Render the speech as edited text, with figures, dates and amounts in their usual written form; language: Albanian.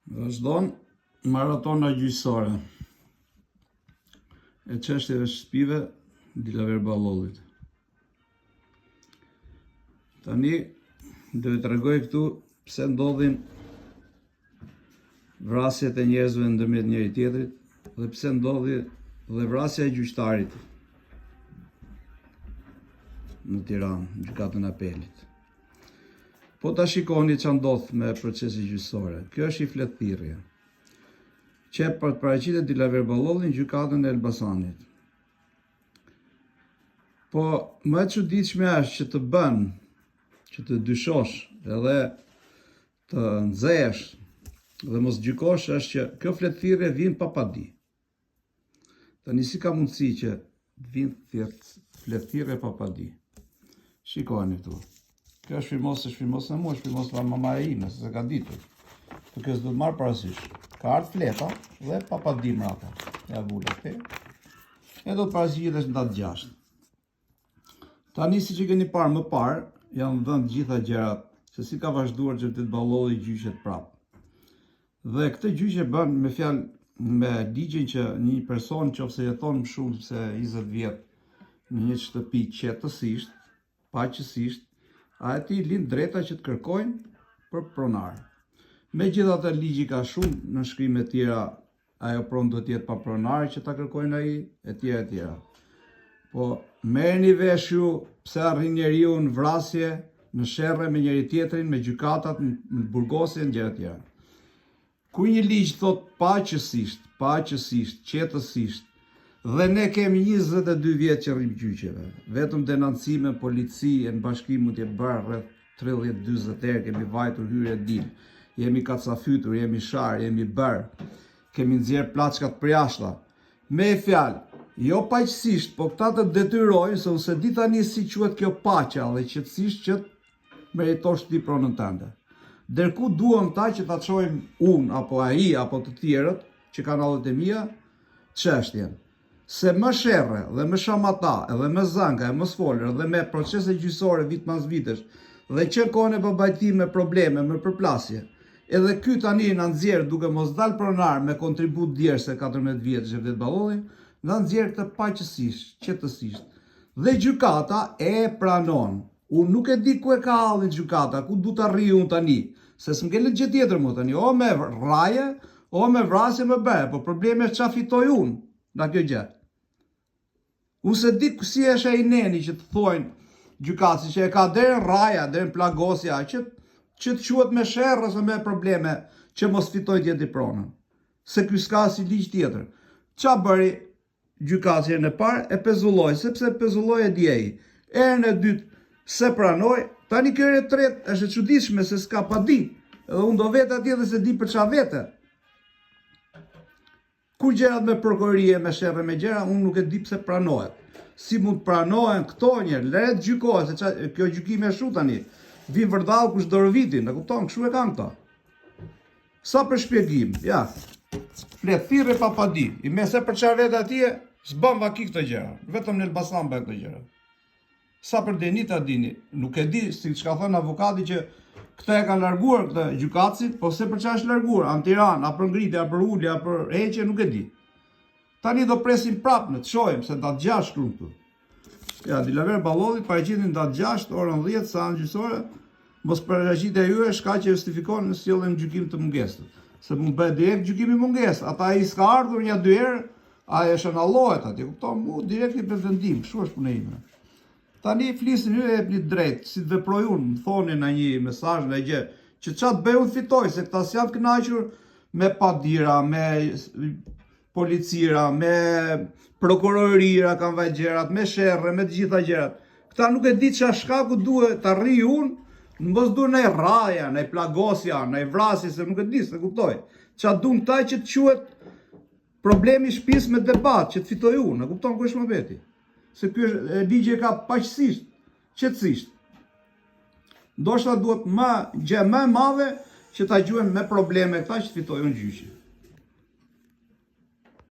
Vazhdon maratona gjyqësore e çështjeve shtëpive Dilaver Ballollit. Tani do të tregoj këtu pse ndodhin vrasjet e njerëzve ndërmjet njëri tjetrit dhe pse ndodhi dhe vrasja e gjyqtarit në Tiranë, në gjykatën e apelit. Po ta shikoni që ndodh me procesi gjyqësore. Kjo është i fletëthirrje që paraqitet Dilaver Ballollin në gjykatën e Elbasanit. Po më e çuditshme është që të bën, që të dyshosh edhe të nxehesh dhe mos gjykosh është që kjo fletëthirrje vjen pa padi. Tani si ka mundësi që vjen fletëthirrje pa padi? Shikoni këtu. Kjo është shfirmos në mua, shfirmos nga mamaja ime, se ka ditur. Por kjo s'do të marr parasysh. Ka ardhur fleta dhe pa padi mrapa. Ja vula këte. E do të paraqitesh në datë 6. Tani siç e keni parë më parë, janë dhënë gjitha gjërat se si ka vazhduar Xhavdet Ballolli gjyqet prap. Dhe këtë gjyqje bën me fjalë me ligjin që një person nëse jeton më shumë se 20 vjet në një shtëpi qetësisht, paqësisht, ati lind drejta që të kërkojnë për pronar. Megjithatë ligji ka shumë nënshkrime të tjera, ajo pronë do të jetë pa pronar që ta kërkojnë ai, etj. etj. Po merrni vesh ju pse arrin njeriu në vrasje, në sherrje me njëri tjetrin, me gjykatat, në burgosje, në gjëra të tjera. Ku një ligj thot paqësisht, qetësisht, dhe ne kemi 22 vjet që rrim gjyqeve. Vetëm denancime, polici, në bashkim mund të jetë bërë rreth 30-40 herë, kemi vajtur hyrje dil, jemi kacafytur, jemi shar, jemi bërë, kemi nxjerr plaçkat përjashta. Me fjalë, jo paqësisht, po këta të detyrojnë, se unë di tani si quhet kjo paqja dhe qetësisht që meritosh ti pronën tënde. Dërku duam ta që ta çojmë unë, apo ai, apo të tjerët, që kanallet e mia, çështjen. Se më sherrë dhe më shamata, edhe më zanga, e më sfolër, dhe me procese gjyqësore vit mas vitesh, dhe që kohën e përbajtim me probleme, me përplasje, edhe ky tani na nxjerr duke mos dal pronar me kontribut djerse 14 vjet Xhavdet Ballolli, na nxjerr të paqësisht, qetësisht. Dhe gjykata e pranon. Unë nuk e di ku e ka hallin gjykata, ku du të arrijë unë tani, se s'm'ngelet gjë tjetër mu tani, o me rraje, o me vrasje me bërë, po probleme është qa fitoj unë nga kjo gjë. Unë se di si është ai neni që të thojnë gjykatësi që e ka deri rraja, deri plagosja, që të quhet me sherrë ose me probleme që mos fitoj tjetër pronën. Se ky s'ka si ligj tjetër. Qa bëri gjykatësi herën e parë? E pezulloi, sepse pezulloi e djej. Herën e dytë se pranoi, tani kjo herë e tretë është e çuditshme se s'ka padi. Edhe unë do vetë atje dhe se di për çfarë vete. Kur gjërat me prokurorie, me sherrë, me gjëra, unë nuk e di pse pranohet. Si mund pranohen këto njerë, leret gjykohet, se kjo gjykime e shu tani. Vin vërdall kush dorovitin, e kupton, kështu e kanë këta. Sa për shpjegim, ja, fletëthirrje pa padi, i me se për çfarë vete atje, s'bën vaki këtë gjëra, vetëm në Elbasan bën këtë gjëra. Sa për Denita dini, nuk e di, si që ka thënë avokati që këta e ka larguar këtë gjykatësit, po se për çfarë është larguar, anë Tiranë, a për ngritje, a për ulje, a për heqje, nuk e di. Tani do presim prapë në të shohim, se datë 6 shkruan këtu. Ja, Dilaver Ballolli paraqitet datë 6, orën 10, sa anë gjyqësore, mos paraqitja juaj shkaq që justifikon në sjelljen në gjykim të mungesës. Se mund bëhet direkt gjykimi mungesë, ata ai s'ka ardhur një 2 herë, ai është anallohet atje, kupton, mu direkt i pretendim, kështu është puna ime. Tani flisin ju e jepni drejt, si të veproj unë, më thoni në një mesazh në gjë, që çat bëj unë fitoj, se këta s'janë të kënaqur me padira, me policira, me prokurorira kanë vaj gjërat, me sherrë, me të gjitha gjërat. Këta nuk e di çfarë shkaku duhet të arrij unë, mos duhet në rraja, në plagosja, në vrasje, se nuk e di, se kuptoj. Çfarë duan këta që të quhet problemi i shtëpisë me debat, që të fitoj unë, e kupton ku është mëbeti. Se ky ligji ka paqësisht, qetësisht. Ndoshta duhet gjë më e madhe që ta gjuajmë me probleme këta që fitojnë gjyqi.